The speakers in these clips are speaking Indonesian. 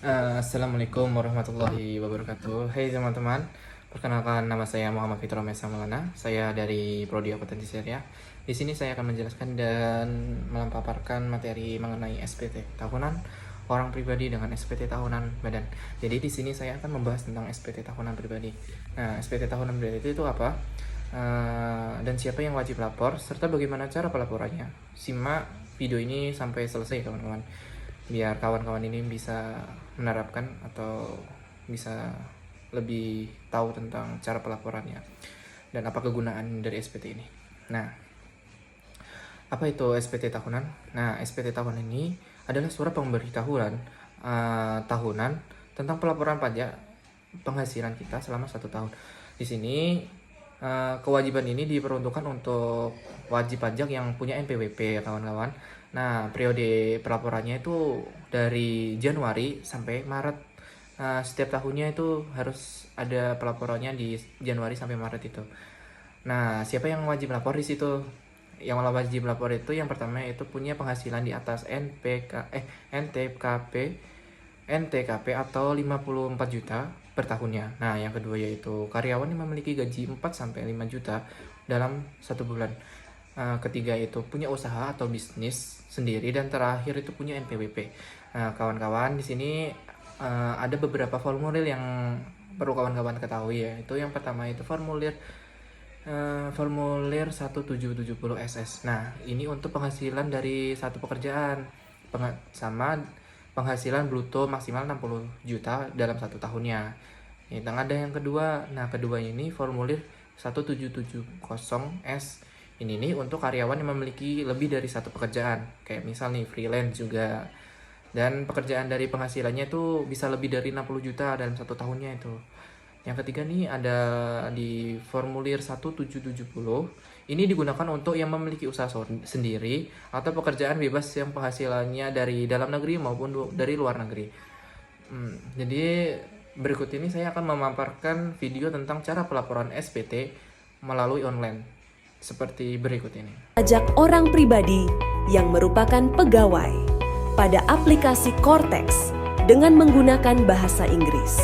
Assalamualaikum warahmatullahi wabarakatuh. Hai teman-teman, perkenalkan nama saya Muhammad Fitra Mesa Maulana. Saya dari Prodi Akuntansi Syariah. Di sini saya akan menjelaskan dan memaparkan materi mengenai SPT tahunan orang pribadi dengan SPT tahunan badan. Jadi di sini saya akan membahas tentang SPT tahunan pribadi. Nah, SPT tahunan pribadi itu apa? Dan siapa yang wajib lapor serta bagaimana cara pelaporannya. Simak video ini sampai selesai kawan-kawan, biar kawan-kawan ini bisa menerapkan atau bisa lebih tahu tentang cara pelaporannya dan apa kegunaan dari SPT ini. Nah, apa itu SPT tahunan? Nah, SPT tahunan ini adalah surat pemberitahuan tahunan tentang pelaporan pajak penghasilan kita selama 1 tahun. Di sini kewajiban ini diperuntukkan untuk wajib pajak yang punya NPWP ya kawan-kawan. Nah, periode pelaporannya itu dari Januari sampai Maret. Setiap tahunnya itu harus ada pelaporannya di Januari sampai Maret itu. Nah, siapa yang wajib lapor di situ? Yang wajib lapor itu yang pertama itu punya penghasilan di atas NTKP atau 54 juta per tahunnya. Nah, yang kedua yaitu karyawan yang memiliki gaji 4 sampai 5 juta dalam 1 bulan. Ketiga itu punya usaha atau bisnis sendiri, dan terakhir itu punya NPWP. Nah, kawan-kawan, di sini ada beberapa formulir yang perlu kawan-kawan ketahui ya. Itu yang pertama itu formulir 1770 SS. Nah, ini untuk penghasilan dari satu pekerjaan sama penghasilan bruto maksimal 60 juta dalam 1 tahunnya. Ini ada yang kedua. Nah, kedua ini formulir 1770S. Ini nih untuk karyawan yang memiliki lebih dari satu pekerjaan, kayak misal nih freelance juga. Dan pekerjaan dari penghasilannya itu bisa lebih dari 60 juta dalam 1 tahunnya itu. Yang ketiga nih ada di formulir 1770. Ini digunakan untuk yang memiliki usaha sendiri atau pekerjaan bebas yang penghasilannya dari dalam negeri maupun dari luar negeri. Jadi berikut ini saya akan memaparkan video tentang cara pelaporan SPT melalui online. Seperti berikut ini. Pajak orang pribadi yang merupakan pegawai pada aplikasi Cortex dengan menggunakan bahasa Inggris.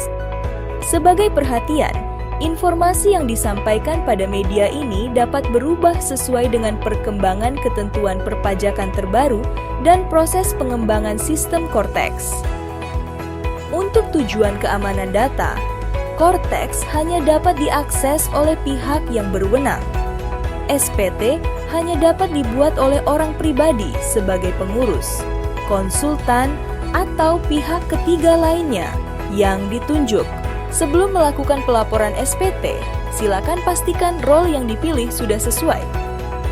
Sebagai perhatian, informasi yang disampaikan pada media ini dapat berubah sesuai dengan perkembangan ketentuan perpajakan terbaru dan proses pengembangan sistem Cortex. Untuk tujuan keamanan data, Cortex hanya dapat diakses oleh pihak yang berwenang. SPT hanya dapat dibuat oleh orang pribadi sebagai pengurus, konsultan, atau pihak ketiga lainnya yang ditunjuk. Sebelum melakukan pelaporan SPT, silakan pastikan role yang dipilih sudah sesuai.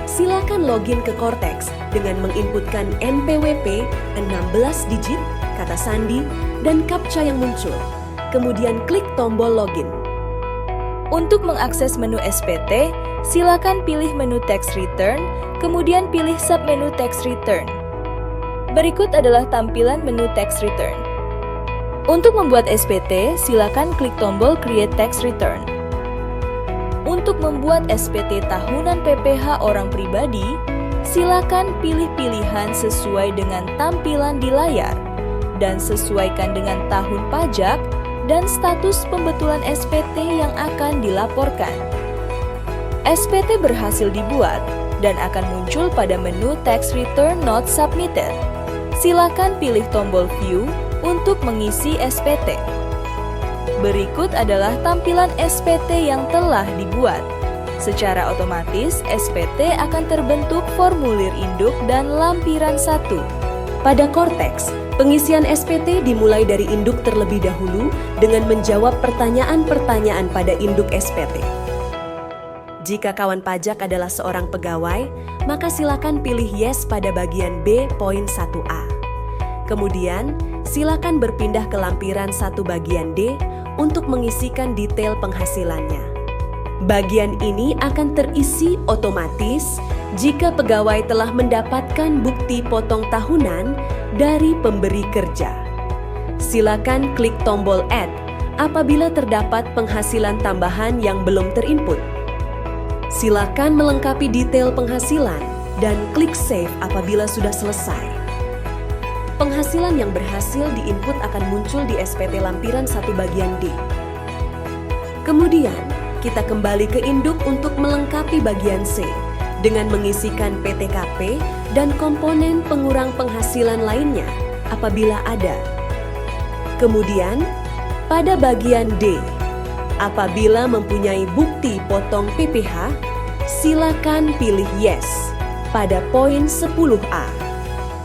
Silakan login ke Cortex dengan menginputkan NPWP 16 digit, kata sandi, dan CAPTCHA yang muncul. Kemudian klik tombol login. Untuk mengakses menu SPT, silakan pilih menu Tax Return, kemudian pilih submenu Tax Return. Berikut adalah tampilan menu Tax Return. Untuk membuat SPT, silakan klik tombol Create Tax Return. Untuk membuat SPT tahunan PPh orang pribadi, silakan pilih pilihan sesuai dengan tampilan di layar dan sesuaikan dengan tahun pajak dan status pembetulan SPT yang akan dilaporkan. SPT berhasil dibuat dan akan muncul pada menu Tax Return Not Submitted. Silakan pilih tombol View untuk mengisi SPT. Berikut adalah tampilan SPT yang telah dibuat. Secara otomatis, SPT akan terbentuk formulir induk dan lampiran 1. Pada Cortex, pengisian SPT dimulai dari induk terlebih dahulu dengan menjawab pertanyaan-pertanyaan pada induk SPT. Jika kawan pajak adalah seorang pegawai, maka silakan pilih yes pada bagian B poin 1A. Kemudian, silakan berpindah ke lampiran 1 bagian D untuk mengisikan detail penghasilannya. Bagian ini akan terisi otomatis jika pegawai telah mendapatkan bukti potong tahunan dari pemberi kerja. Silakan klik tombol Add apabila terdapat penghasilan tambahan yang belum terinput. Silakan melengkapi detail penghasilan dan klik Save apabila sudah selesai. penghasilan yang berhasil diinput akan muncul di SPT lampiran 1 bagian D. Kemudian, kita kembali ke induk untuk melengkapi bagian C dengan mengisikan PTKP dan komponen pengurang penghasilan lainnya apabila ada. Kemudian, pada bagian D, apabila mempunyai bukti potong PPh, silakan pilih yes pada poin 10A.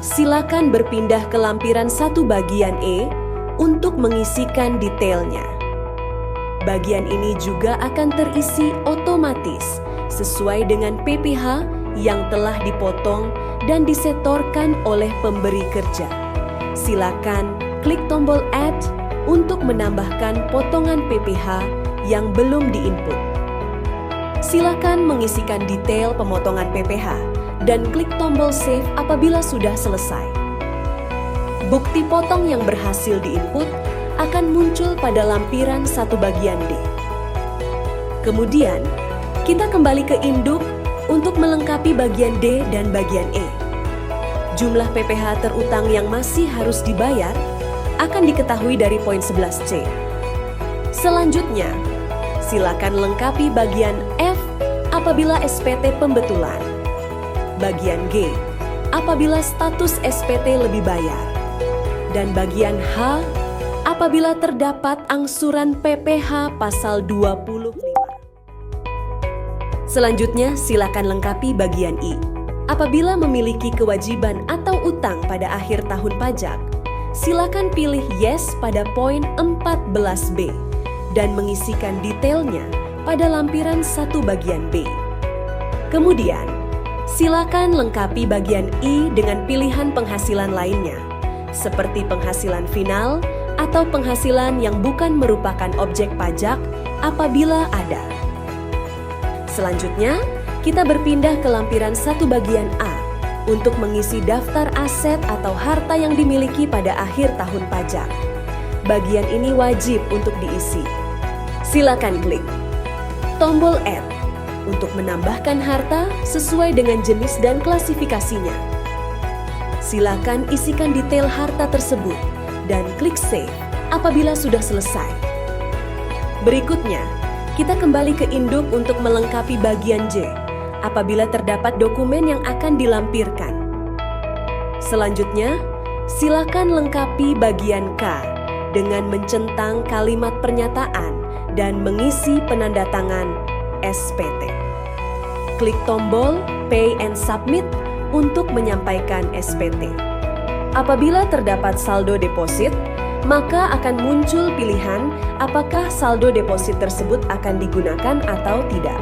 Silakan berpindah ke lampiran 1 bagian E untuk mengisikan detailnya. Bagian ini juga akan terisi otomatis sesuai dengan PPh yang telah dipotong dan disetorkan oleh pemberi kerja. Silakan klik tombol Add untuk menambahkan potongan PPh yang belum diinput. Silakan mengisikan detail pemotongan PPh dan klik tombol Save apabila sudah selesai. Bukti potong yang berhasil diinput akan muncul pada lampiran 1 bagian D. Kemudian, kita kembali ke induk untuk melengkapi bagian D dan bagian E. Jumlah PPh terutang yang masih harus dibayar akan diketahui dari poin 11C. Selanjutnya, silakan lengkapi bagian F apabila SPT pembetulan, bagian G apabila status SPT lebih bayar, dan bagian H apabila terdapat angsuran PPh pasal 25. Selanjutnya, silakan lengkapi bagian I. Apabila memiliki kewajiban atau utang pada akhir tahun pajak, silakan pilih yes pada poin 14B dan mengisikan detailnya pada lampiran 1 bagian B. Kemudian, silakan lengkapi bagian I dengan pilihan penghasilan lainnya, seperti penghasilan final atau penghasilan yang bukan merupakan objek pajak apabila ada. Selanjutnya, kita berpindah ke lampiran 1 bagian A untuk mengisi daftar aset atau harta yang dimiliki pada akhir tahun pajak. Bagian ini wajib untuk diisi. Silakan klik tombol Add untuk menambahkan harta sesuai dengan jenis dan klasifikasinya. Silakan isikan detail harta tersebut dan klik Save apabila sudah selesai. Berikutnya, kita kembali ke induk untuk melengkapi bagian J apabila terdapat dokumen yang akan dilampirkan. Selanjutnya, silakan lengkapi bagian K dengan mencentang kalimat pernyataan dan mengisi penanda tangan SPT. Klik tombol Pay and Submit untuk menyampaikan SPT. Apabila terdapat saldo deposit, maka akan muncul pilihan apakah saldo deposit tersebut akan digunakan atau tidak.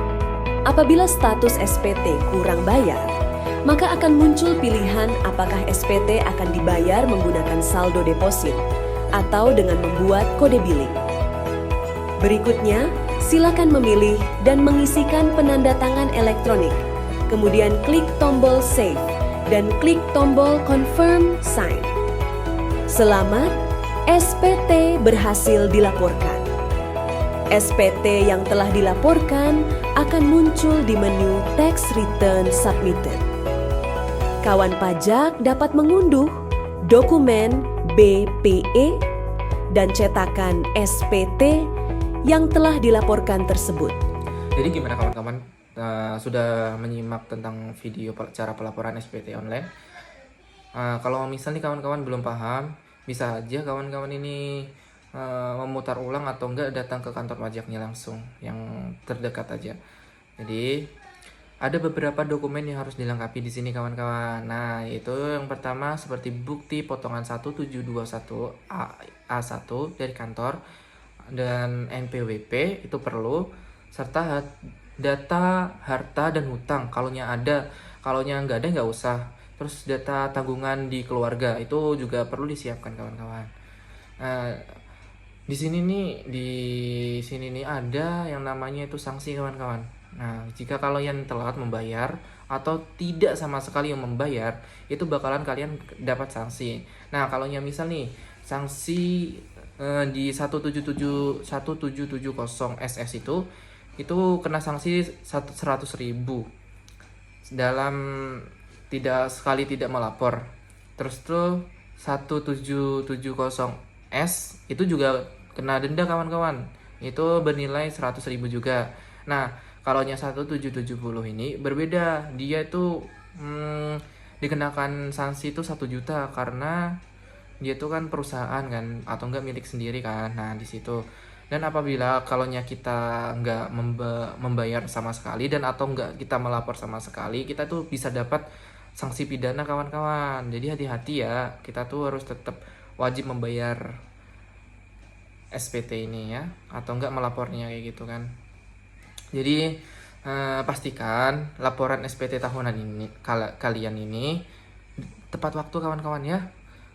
Apabila status SPT kurang bayar, maka akan muncul pilihan apakah SPT akan dibayar menggunakan saldo deposit atau dengan membuat kode billing. Berikutnya, silakan memilih dan mengisikan penanda tangan elektronik, kemudian klik tombol Save dan klik tombol Confirm Sign. Selamat, SPT berhasil dilaporkan. SPT yang telah dilaporkan akan muncul di menu Tax Return Submitted. Kawan pajak dapat mengunduh dokumen BPE dan cetakan SPT yang telah dilaporkan tersebut. Jadi gimana kawan-kawan, sudah menyimak tentang video cara pelaporan SPT online? Kalau misalnya kawan-kawan belum paham, bisa aja kawan-kawan ini memutar ulang atau enggak datang ke kantor pajaknya langsung yang terdekat aja. Jadi ada beberapa dokumen yang harus dilengkapi di sini kawan-kawan. Nah, itu yang pertama seperti bukti potongan 1721 A1 dari kantor dan NPWP itu perlu, serta data harta dan hutang kalaunya ada. Kalaunya nggak ada nggak usah. Terus data tanggungan di keluarga itu juga perlu disiapkan kawan-kawan. Di sini nih ada yang namanya itu sanksi kawan-kawan. Nah, jika kalian telat membayar atau tidak sama sekali yang membayar, itu bakalan kalian dapat sanksi. Nah, kalaunya misal nih sanksi di 177 1770 SS itu kena sanksi 100.000 dalam tidak melapor. Terus tuh 1770S itu juga kena denda kawan-kawan. Itu bernilai 100.000 juga. Nah, kalau nya 1770 ini berbeda. Dia itu dikenakan sanksi itu 1 juta karena dia itu kan perusahaan kan atau enggak milik sendiri kan. Nah, di situ. Dan apabila kalaunya kita nggak membayar sama sekali dan atau nggak kita melapor sama sekali, kita tuh bisa dapat sanksi pidana kawan-kawan. Jadi hati-hati ya, kita tuh harus tetap wajib membayar SPT ini ya, atau enggak melapornya kayak gitu kan. Jadi pastikan laporan SPT tahunan ini kalian ini tepat waktu kawan-kawan ya.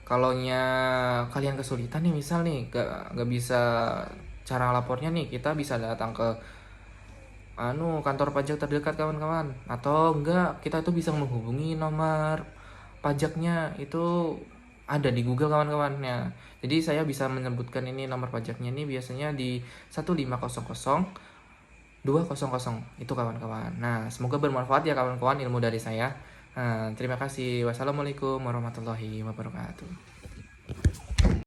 Kalaunya kalian kesulitan nih, misal nih gak bisa cara lapornya nih, kita bisa datang ke kantor pajak terdekat kawan-kawan, atau enggak kita tuh bisa menghubungi nomor pajaknya, itu ada di Google kawan-kawan ya. Jadi saya bisa menyebutkan ini nomor pajaknya ini biasanya di 1500 200 itu kawan-kawan. Nah, semoga bermanfaat ya kawan-kawan ilmu dari saya. Terima kasih. Wassalamualaikum warahmatullahi wabarakatuh.